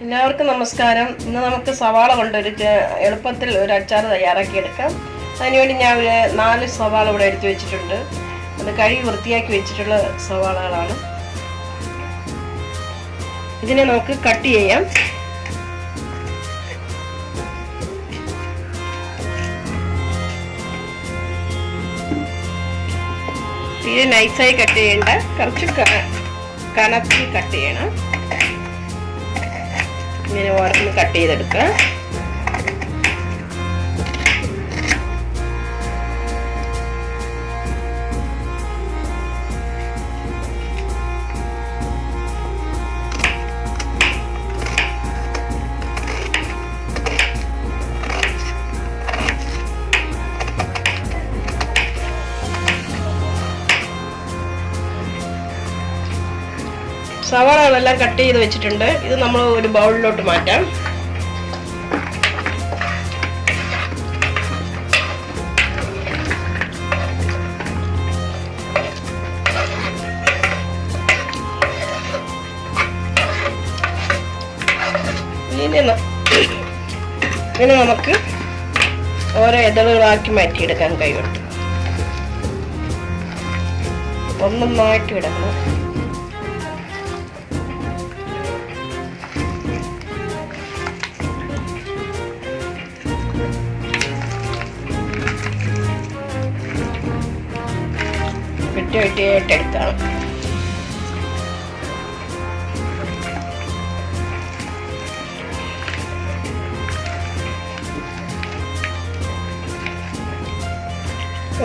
എല്ലാവർക്കും നമസ്കാരം. ഇന്ന് നമുക്ക് സവാള കൊണ്ടൊരു എളുപ്പത്തിൽ ഒരു അച്ചാർ തയ്യാറാക്കിയെടുക്കാം. അതിനുവേണ്ടി ഞാൻ 4 സവാള ഇവിടെ എടുത്തു വെച്ചിട്ടുണ്ട്. അത് കഴുകി വൃത്തിയാക്കി വെച്ചിട്ടുള്ള സവാളകളാണ്. ഇതിനെ നമുക്ക് കട്ട് ചെയ്യാം. ഇത് നൈസായി കട്ട് ചെയ്യേണ്ട, കുറച്ച് കനത്തിൽ കട്ട് ചെയ്യണം. ഇങ്ങനെ ഓരോന്ന് കട്ട് ചെയ്തെടുക്കുക. സവാളകളെല്ലാം കട്ട് ചെയ്ത് വെച്ചിട്ടുണ്ട്. ഇത് നമ്മൾ ഒരു ബൗളിലോട്ട് മാറ്റാം. ഇനി നമുക്ക് ഓരോ ഇതളുകളാക്കി മാറ്റിയെടുക്കാൻ കൈകൊണ്ട് ഒന്നൊന്നായിട്ട് ഇടണം. വെട്ടിയെടുക്കണം.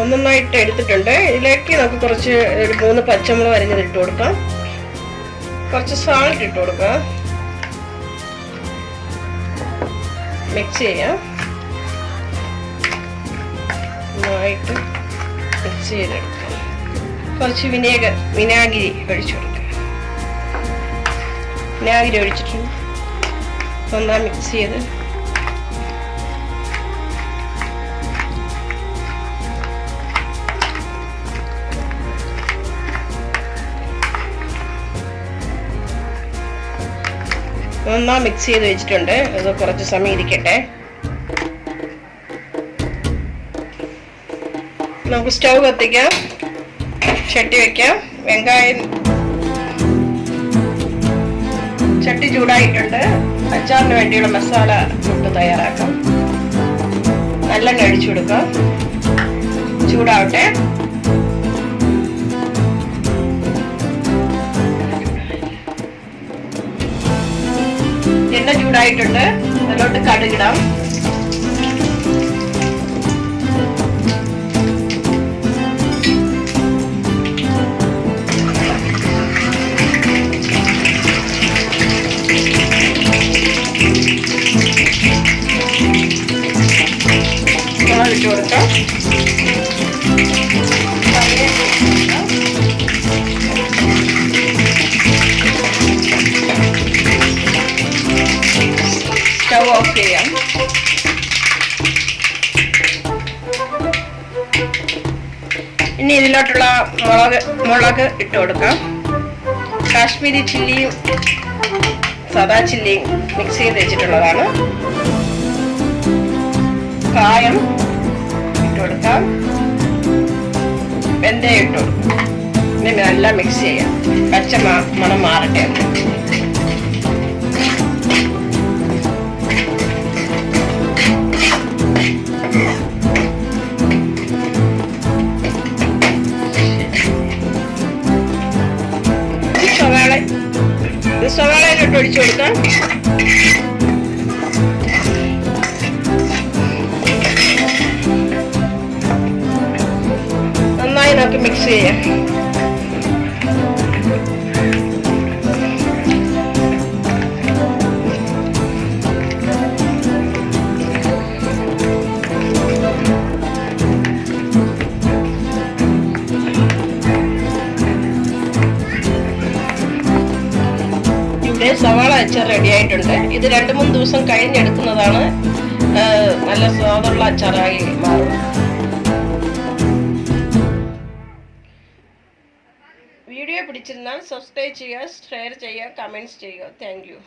ഒന്നൊന്നായിട്ട് എടുത്തിട്ടുണ്ട്. ഇതിലേക്ക് നമുക്ക് കുറച്ച് 3 പച്ചമുളക് അരിഞ്ഞത് ഇട്ട് കൊടുക്കാം. കുറച്ച് സാൾട്ട് ഇട്ട് കൊടുക്കാം. മിക്സ് ചെയ്യാം. നന്നായിട്ട് മിക്സ് ചെയ്തെടുക്കാം. കുറച്ച് വിനാഗിരി ഒഴിച്ചു കൊടുക്കാം. വിനാഗിരി ഒഴിച്ചിട്ടുണ്ട്. നന്നായി മിക്സ് ചെയ്ത് നന്നായി മിക്സ് ചെയ്ത് വെച്ചിട്ടുണ്ട്. അത് കുറച്ച് സമയം ഇരിക്കട്ടെ. നമുക്ക് സ്റ്റൗ കത്തിക്കാം. ചട്ടി വെക്കാം. വെങ്കായം ചട്ടി ചൂടായിട്ടുണ്ട്. അച്ചാറിന് വേണ്ടിയുള്ള മസാല കൂട്ട് തയ്യാറാക്കാം. നല്ലെണ്ണ ഒഴിച്ചു കൊടുക്കാം. ചൂടാവട്ടെ. എണ്ണ ചൂടായിട്ടുണ്ട്. അതിലോട്ട് കടുകിടാം. ഇട്ട് കൊടുക്കാം. സ്റ്റൗ ഓഫ് ചെയ്യാം. ഇനി ഇതിലോട്ടുള്ള മുളക് ഇട്ട് കൊടുക്കാം. കാശ്മീരി ചില്ലിയും സാദാ ചില്ലിയും മിക്സ് ചെയ്ത് വെച്ചിട്ടുള്ളതാണ്. കായം ഇട്ട് കൊടുക്കാം. വെന്തയം ഇട്ട് കൊടുക്കാം. ഇനി നല്ല മിക്സ് ചെയ്യാം. പച്ച മണം മാറട്ടെ. സവാളയിലോട്ട് ഒഴിച്ചു കൊടുക്കാം. നന്നായി നമുക്ക് മിക്സ് ചെയ്യാം. സവാള അച്ചാർ റെഡി ആയിട്ടുണ്ട്. ഇത് 2-3 ദിവസം കഴിഞ്ഞെടുക്കുന്നതാണ്. നല്ല സ്വാദുള്ള അച്ചാറായി മാറും. വീഡിയോ പിടിച്ചിരുന്നാൽ സബ്സ്ക്രൈബ് ചെയ്യുക, ഷെയർ ചെയ്യുക, കമൻറ്റ്സ് ചെയ്യുക. Thank you.